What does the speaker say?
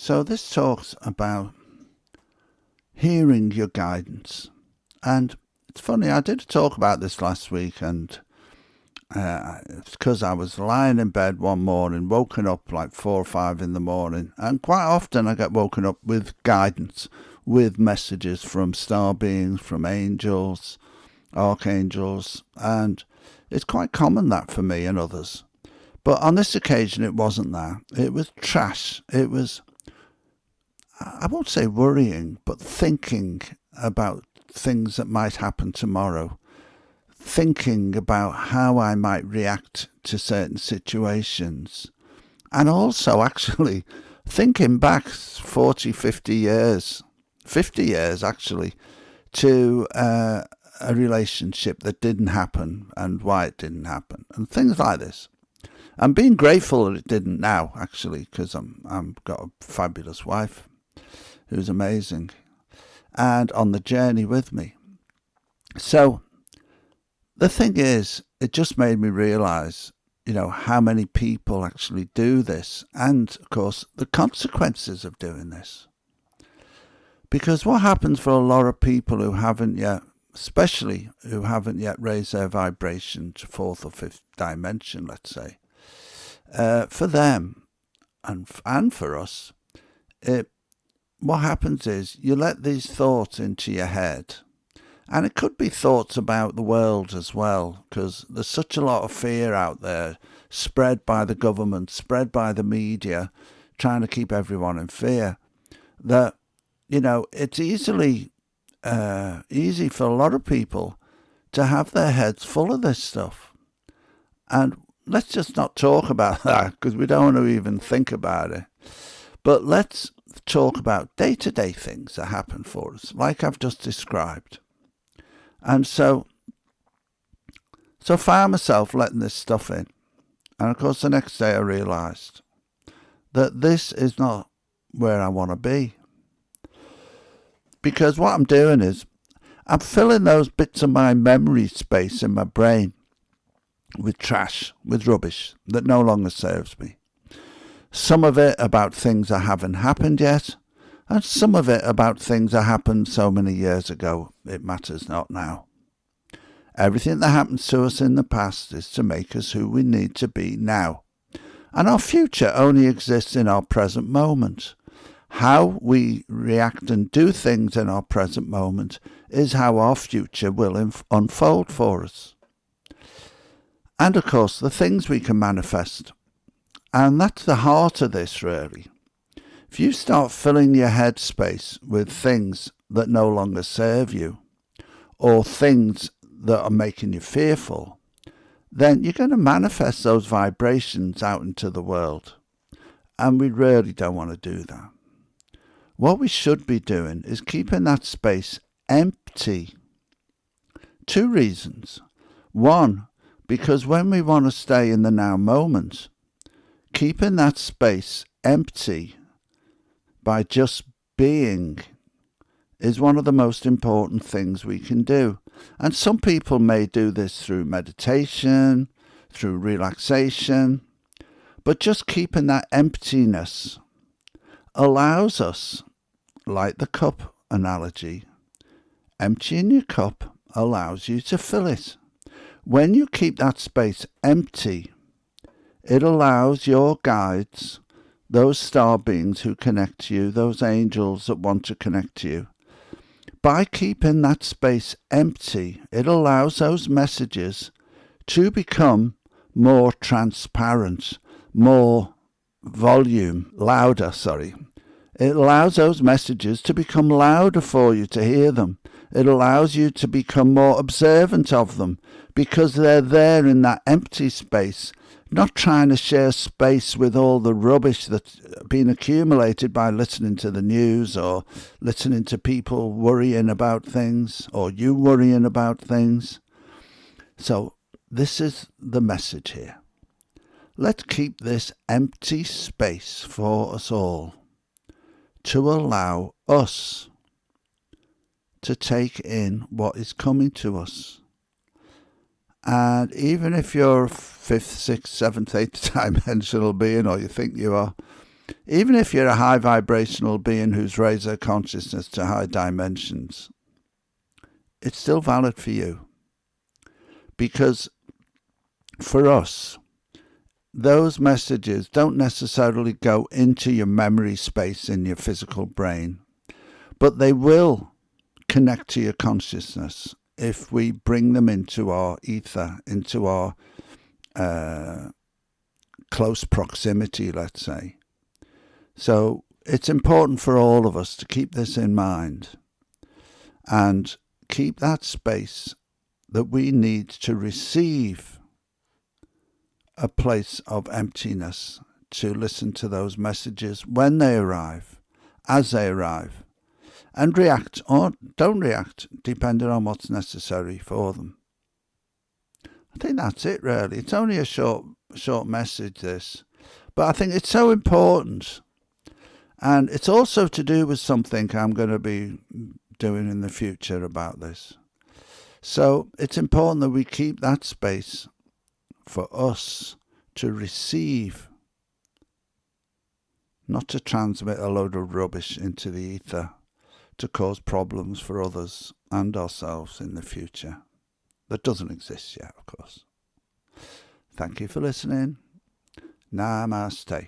So this talks about hearing your guidance. And it's funny, I did talk about this last week, and it's because I was lying in bed one morning, woken up like 4 or 5 in the morning, and quite often I get woken up with guidance, with messages from star beings, from angels, archangels, and it's quite common that for me and others. But on this occasion it wasn't that. It was trash. It was, I won't say worrying, but thinking about things that might happen tomorrow, thinking about how I might react to certain situations, and also actually thinking back 40, 50 years, 50 years actually, to a relationship that didn't happen and why it didn't happen, and things like this. I'm being grateful that it didn't now, actually, because I'm got a fabulous wife who's amazing and on the journey with me. So the thing is, it just made me realise, how many people actually do this, and of course the consequences of doing this. Because what happens for a lot of people who haven't yet, especially who haven't yet raised their vibration to fourth or fifth dimension, let's say, for them and for us, what happens is you let these thoughts into your head. And it could be thoughts about the world as well, because there's such a lot of fear out there, spread by the government, spread by the media, trying to keep everyone in fear, that, it's easy for a lot of people to have their heads full of this stuff. And let's just not talk about that, because we don't want to even think about it. But let's talk about day-to-day things that happen for us, like I've just described. And so I found myself letting this stuff in. And of course the next day I realised that this is not where I want to be. Because what I'm doing is I'm filling those bits of my memory space in my brain with trash, with rubbish that no longer serves me. Some of it about things that haven't happened yet, and some of it about things that happened so many years ago, it matters not now. Everything that happens to us in the past is to make us who we need to be now. And our future only exists in our present moment. How we react and do things in our present moment is how our future will unfold for us. And of course, the things we can manifest. And that's the heart of this, really. If you start filling your head space with things that no longer serve you, or things that are making you fearful, then you're going to manifest those vibrations out into the world. And we really don't want to do that. What we should be doing is keeping that space empty. 2 reasons. 1, because when we want to stay in the now moment, keeping that space empty by just being is one of the most important things we can do. And some people may do this through meditation, through relaxation, but just keeping that emptiness allows us, like the cup analogy, emptying your cup allows you to fill it. When you keep that space empty, it allows your guides, those star beings who connect to you, those angels that want to connect to you, by keeping that space empty, it allows those messages to become more transparent, more louder. It allows those messages to become louder for you to hear them. It allows you to become more observant of them because they're there in that empty space, not trying to share space with all the rubbish that's been accumulated by listening to the news or listening to people worrying about things or you worrying about things. So this is the message here. Let's keep this empty space for us all to allow us to take in what is coming to us. And even if you're 5th, 6th, 7th, 8th dimensional being, or you think you are, Even if you're a high vibrational being who's raised their consciousness to high dimensions, it's still valid for you. Because for us, those messages don't necessarily go into your memory space in your physical brain, but they will connect to your consciousness if we bring them into our ether, into our close proximity, let's say. So it's important for all of us to keep this in mind and keep that space that we need to receive a place of emptiness, to listen to those messages when they arrive, as they arrive, and react or don't react, depending on what's necessary for them. I think that's it, really. It's only a short message, this, but I think it's so important. And it's also to do with something I'm going to be doing in the future about this. So it's important that we keep that space for us to receive, not to transmit a load of rubbish into the ether to cause problems for others and ourselves in the future. That doesn't exist yet, of course. Thank you for listening. Namaste.